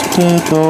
मभीष्टदोहं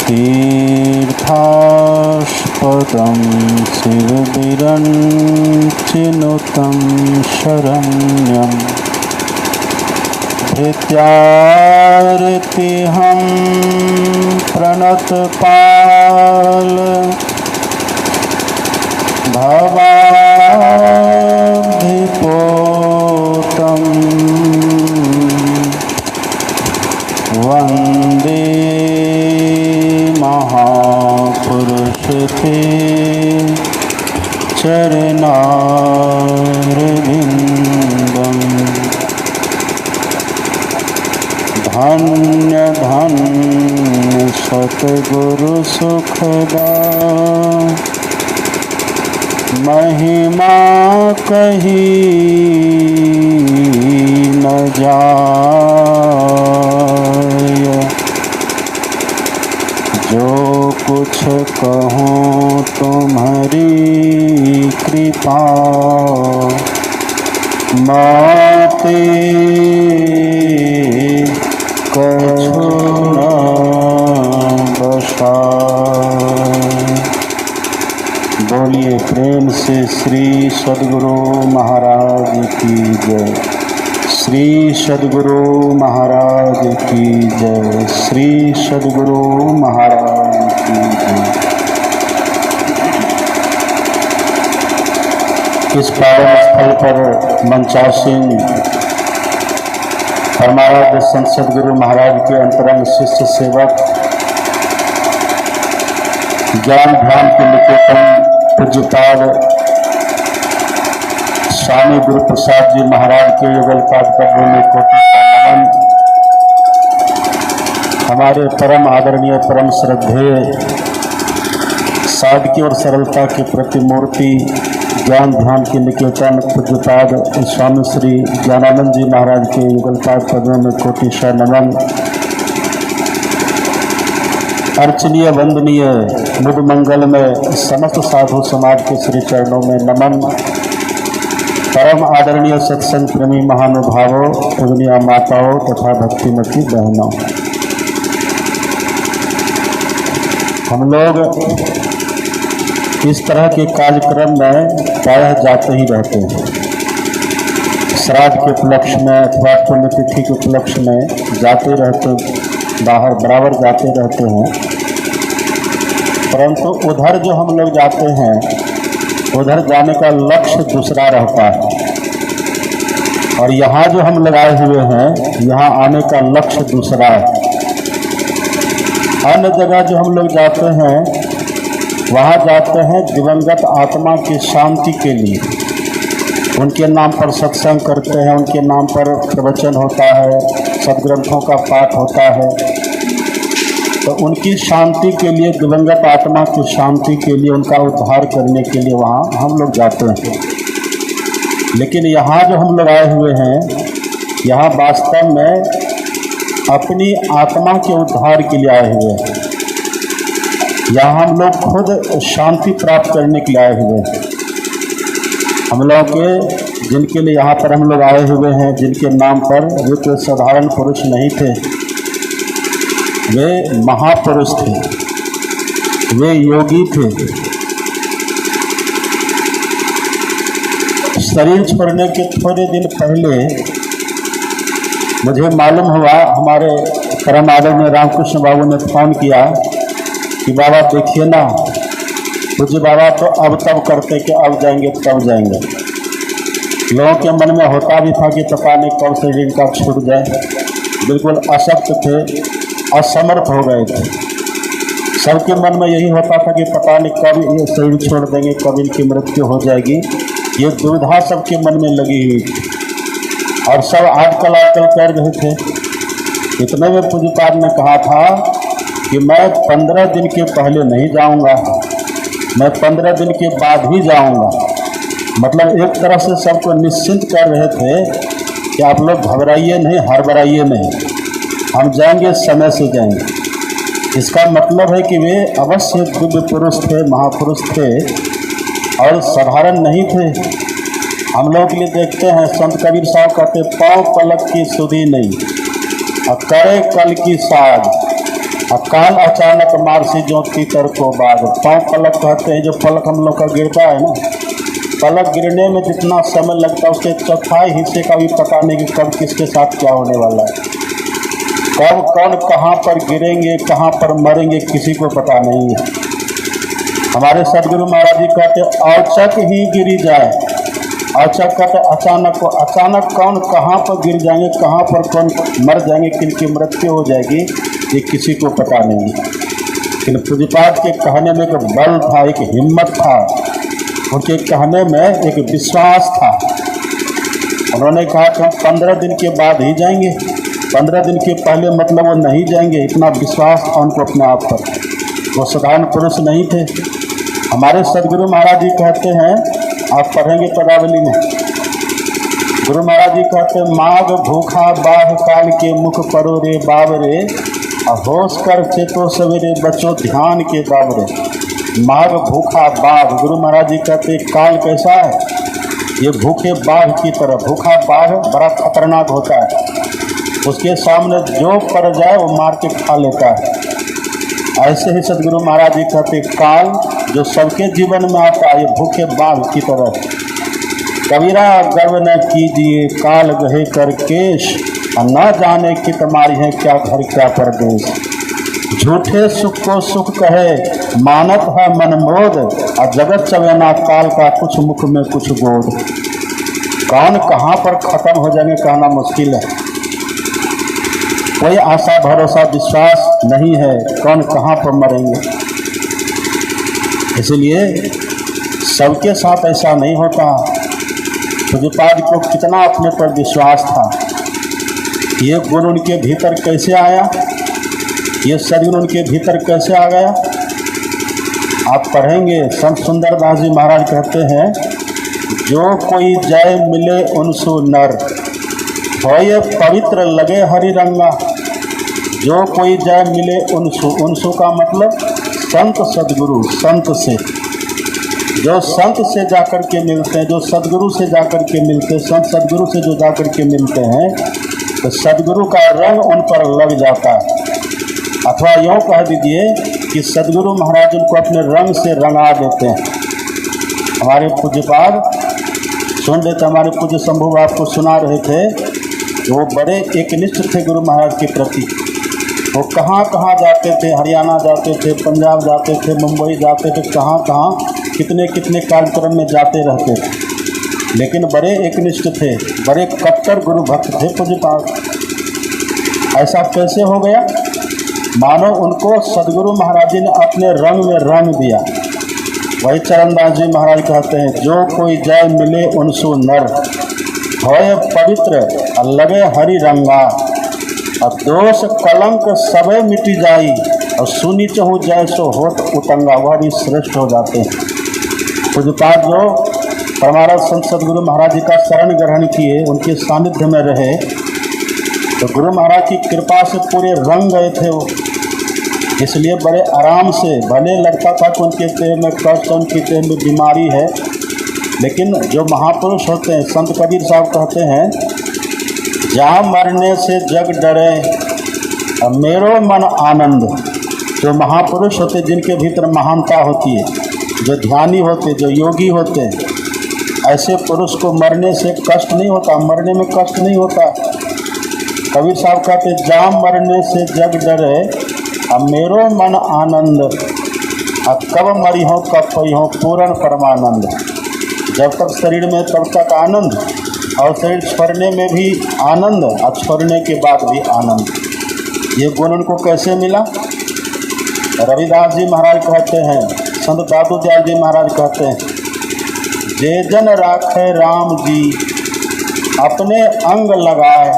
तीर्थास्पदं शिवविरञ्चिनुतं शरण्यं धृत्यार्तिहं प्रणतपाल भवाब्धिपोतं वन्दे महापुरुषते चरणारविन्दम्। धन्य धन्य सतगुरु सुखदा महिमा कही न जाय। जो कुछ कहूँ तुम्हारी कृपा माते कछु न बसाय। बोलिए प्रेम से श्री सद्गुरु महाराज की जय। श्री सद्गुरु महाराज की जय। श्री सद्गुरु महाराज की जय। इस पावन स्थल पर मंचासीन परमाराध्य संत सद्गुरु महाराज के अंतरंग शिष्य सेवक ज्ञान ध्यान के निकेतन पूज्यपाद स्वामी गुरु प्रसाद जी महाराज के युगल पाद पद्मों में कोटि का नमन। हमारे परम आदरणीय परम श्रद्धेय सादगी और सरलता की प्रतिमूर्ति ज्ञान ध्यान के निकेतन पूज्यपाद स्वामी श्री ज्ञानानंद जी महाराज के युगल पाद पद्मों में कोटि का नमन। अर्चनीय वंदनीय मुद मंगल में समस्त साधु समाज के श्री चरणों में नमन। परम आदरणीय सत्संग प्रेमी महानुभावों, पूजनीय माताओं तथा भक्तिमती बहनों, हम लोग इस तरह के कार्यक्रम में प्रायः जाते ही रहते हैं। श्राद्ध के उपलक्ष्य में अथवा पुण्यतिथि के उपलक्ष्य में जाते रहते, बाहर बराबर जाते रहते हैं। परंतु उधर जो हम लोग जाते हैं, उधर जाने का लक्ष्य दूसरा रहता है, और यहाँ जो हम लगाए हुए हैं, यहाँ आने का लक्ष्य दूसरा है। अन्य जगह जो हम लोग जाते हैं, वहाँ जाते हैं दिवंगत आत्मा की शांति के लिए। उनके नाम पर सत्संग करते हैं, उनके नाम पर प्रवचन होता है, सदग्रंथों का पाठ होता है। तो उनकी शांति के लिए, दिवंगत आत्मा की शांति के लिए, उनका उद्धार करने के लिए वहाँ हम लोग जाते हैं। लेकिन यहाँ जो हम लोग आए हुए हैं, यहाँ वास्तव में अपनी आत्मा के उद्धार के लिए आए हुए हैं। यहाँ हम लोग खुद शांति प्राप्त करने के लिए आए हुए हैं। हम लोग के जिनके लिए यहाँ पर हम लोग आए हुए हैं, जिनके नाम पर वे कोई साधारण पुरुष नहीं थे, वे महापुरुष थे, वे योगी थे। शरीर छोड़ने के थोड़े दिन पहले मुझे मालूम हुआ, हमारे परम आदरणीय रामकृष्ण बाबू ने फ़ोन किया कि बाबा देखिए ना, पूज्य बाबा तो अब तब करते कि अब जाएंगे तब जाएंगे। लोगों के मन में होता भी था कि पता नहीं कब शरीर का छूट जाए। बिल्कुल अशक्त थे, असमर्थ हो गए थे। सबके मन में यही होता था कि पता नहीं कब ये शरीर छोड़ देंगे, कब इनकी मृत्यु हो जाएगी। ये दुविधा सबके मन में लगी हुई थी, और सब आजकल कर रहे थे। इतने में पूज्यपाद ने कहा था कि मैं 15 दिन के पहले नहीं जाऊंगा, मैं 15 दिन के बाद ही जाऊंगा। मतलब एक तरह से सबको निश्चिंत कर रहे थे कि आप लोग घबराइए नहीं, हड़बड़ाइए नहीं, हम जाएंगे, समय से जाएंगे। इसका मतलब है कि वे अवश्य दिव्य पुरुष थे, महापुरुष थे और साधारण नहीं थे। हम लोग के लिए देखते हैं संत कबीर साहब कहते पाँव पलक की सुधी नहीं और करे कल की साज, अकाल अचानक मारसी ज्योति तर को बाग। पाँव पलक कहते हैं, जो पलक हम लोग का गिरता है ना, पलक गिरने में जितना समय लगता है उसके चौथाई हिस्से का भी पता नहीं कि कब किसके साथ क्या होने वाला है, कब कौन कहाँ पर गिरेंगे, कहाँ पर मरेंगे, किसी को पता नहीं है। हमारे सदगुरु महाराज जी कहते औचक ही गिरी जाए, औचक कहते अचानक को, अचानक कौन कहाँ पर गिर जाएंगे, कहाँ पर कौन मर जाएंगे, किनकी मृत्यु हो जाएगी, ये किसी को पता नहीं है। लेकिन पूज्यपाद के कहने में एक बल था, एक हिम्मत था, उनके कहने में एक विश्वास था। उन्होंने कहा कि हम 15 दिन के बाद ही जाएंगे, 15 दिन के पहले मतलब वो नहीं जाएंगे। इतना विश्वास था उनको अपने आप पर, वो साधारण पुरुष नहीं थे। हमारे सदगुरु महाराज जी कहते हैं, आप पढ़ेंगे पदावली में, गुरु महाराज जी कहते हैं माघ भूखा बाघ काल के मुख परो रे बाबरे, होश कर चेतो सवेरे बचो ध्यान के बाबरे। माघ भूखा बाघ, गुरु महाराज जी कहते काल कैसा है, ये भूखे बाघ की तरह। भूखा बाघ बड़ा खतरनाक होता है, उसके सामने जो पड़ जाए वो मार के खा लेता है। ऐसे ही सदगुरु महाराज जी कहते काल जो सबके जीवन में आता है, ये भूखे बाघ की तरह। कबीरा गर्व न कीजिए काल गहे कर केश, न जाने कि तुम्हारी है क्या घर क्या परदेश। झूठे सुख को सुख कहे मानत है मन मोद, और जगत चवेना काल का कुछ मुख में कुछ गोद। कौन कहाँ पर खत्म हो जाएंगे कहना मुश्किल है, कोई आशा भरोसा विश्वास नहीं है, कौन कहाँ पर मरेंगे। इसलिए सबके साथ ऐसा नहीं होता। पूज्यपाद को कितना अपने पर विश्वास था, ये गुण उनके भीतर कैसे आया, ये सदगुण उनके भीतर कैसे आ गया। आप पढ़ेंगे संत सुंदरदास जी महाराज कहते हैं जो कोई जय मिले उनसु नर, होय पवित्र लगे हरि रंगा। जो कोई जय मिले उनसु, उनसु का मतलब संत सदगुरु, संत से, जो संत से जाकर के मिलते हैं, जो सदगुरु से जाकर के मिलते हैं, संत सदगुरु से जो जाकर के मिलते हैं, तो सदगुरु का रंग उन पर लग जाता है। अथवा यूँ कह दीजिए कि सदगुरु महाराज उनको अपने रंग से रंगा देते हैं। हमारे पूज्यपाद सुन रहे थे, हमारे पूज्य शंभू बाप को सुना रहे थे, वो बड़े एकनिष्ठ थे गुरु महाराज के प्रति। वो कहाँ कहाँ जाते थे, हरियाणा जाते थे, पंजाब जाते थे, मुंबई जाते थे, कहाँ कहाँ कितने कितने कार्यक्रम में जाते रहते थे, लेकिन बड़े एकनिष्ठ थे, बड़े कट्टर गुरु भक्त थे पूज्यपाद। ऐसा कैसे हो गया, मानो उनको सदगुरु महाराज जी ने अपने रंग में रंग दिया। वही चरणदास जी महाराज कहते हैं जो कोई जय मिले उनसु नर, होय पवित्र लगे हरि रंगा। और दोष कलंक सबे मिटी जाई, और सुनी चहु जय सो होत उतंगा, वह भी श्रेष्ठ हो जाते हैं। पूज्यपाद जो परमाराज संत सदगुरु महाराज जी का शरण ग्रहण किए, उनके सानिध्य में रहे, तो गुरु महाराज की कृपा से पूरे रंग गए थे वो। इसलिए बड़े आराम से, भले लगता था कि उनके देह में कष्ट, उनके देह में बीमारी है, लेकिन जो महापुरुष होते हैं, संत कबीर साहब कहते हैं जहाँ मरने से जग डरे अब मेरो मन आनंद। जो महापुरुष होते, जिनके भीतर महानता होती है, जो ध्यानी होते, जो योगी होते हैं, ऐसे पुरुष को मरने से कष्ट नहीं होता, मरने में कष्ट नहीं होता। कबीर साहब कहते जहाँ मरने से जग डरे अब मेरो मन आनंद, अब कब मरी हो कब पई हो पूर्ण परमानंद। जब तक शरीर में तब तक आनंद, और शरीर छोड़ने में भी आनंद, और छोड़ने के बाद भी आनंद। ये गुण उनको कैसे मिला। रविदास जी महाराज कहते हैं, संत दादू दयाल जी महाराज कहते हैं जे जन राखे राम जी अपने अंग लगाए,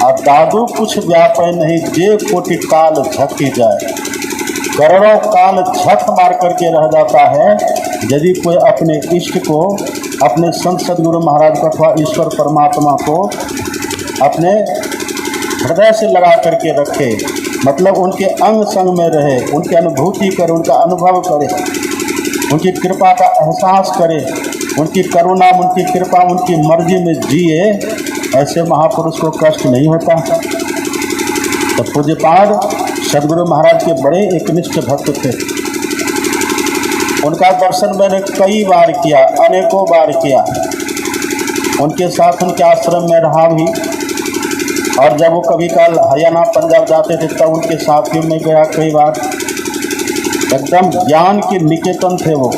और दादू कुछ व्यापय नहीं जे कोटि काल झकी जाए। करोड़ों काल झक मार करके रह जाता है यदि कोई अपने इष्ट को, अपने संत सदगुरु महाराज को अथवा ईश्वर परमात्मा को अपने हृदय से लगा करके रखे, मतलब उनके अंग संग में रहे, उनकी अनुभूति करे, उनका अनुभव करे, उनकी कृपा का एहसास करे, उनकी करुणा, उनकी कृपा, उनकी मर्जी में जिए, ऐसे महापुरुष को कष्ट नहीं होता। तो पूज्यपाद सदगुरु महाराज के बड़े एकनिष्ठ भक्त थे। उनका दर्शन मैंने कई बार किया, अनेकों बार किया। उनके साथ उनके आश्रम में रहा भी, और जब वो कभी काल हरियाणा पंजाब जाते थे तब उनके साथ ही मैं गया कई बार। एकदम ज्ञान के निकेतन थे वो,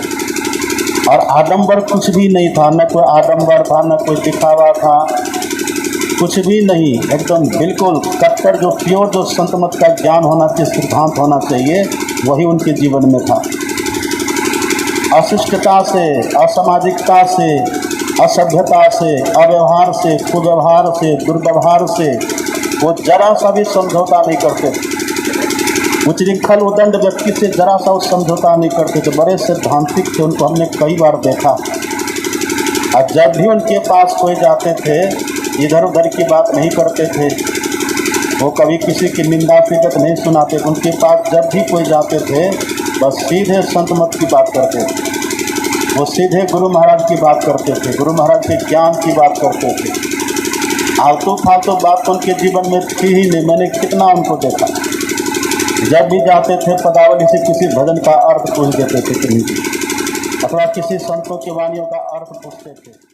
और आडंबर कुछ भी नहीं था, न कोई आडंबर था, न कोई दिखावा था, कुछ भी नहीं। एकदम बिल्कुल कट्टर जो प्योर जो संत मत का ज्ञान होना चाहिए, सिद्धांत होना चाहिए, वही उनके जीवन में था। अशिष्टता से, असामाजिकता से, असभ्यता से, अव्यवहार से, कुव्यवहार से, दुर्व्यवहार से वो जरा सा भी समझौता नहीं करते थे। उच्चृंखल उदंड व्यक्ति से जरा सा समझौता नहीं करते थे। बड़े सिद्धांतिक थे, उनको हमने कई बार देखा। और जब भी उनके पास कोई जाते थे, इधर उधर की बात नहीं करते थे, वो कभी किसी की निंदा फिकत नहीं सुनाते। उनके पास जब भी कोई जाते थे बस सीधे संत मत की बात करते थे, वो सीधे गुरु महाराज की बात करते थे, गुरु महाराज के ज्ञान की बात करते थे। आलतू फालतू बात तो उनके जीवन में थी ही नहीं। मैंने कितना उनको देखा, जब भी जाते थे पदावली से किसी भजन का अर्थ पूछ देते थे कहीं, अथवा किसी संतों की वाणियों का अर्थ पूछते थे।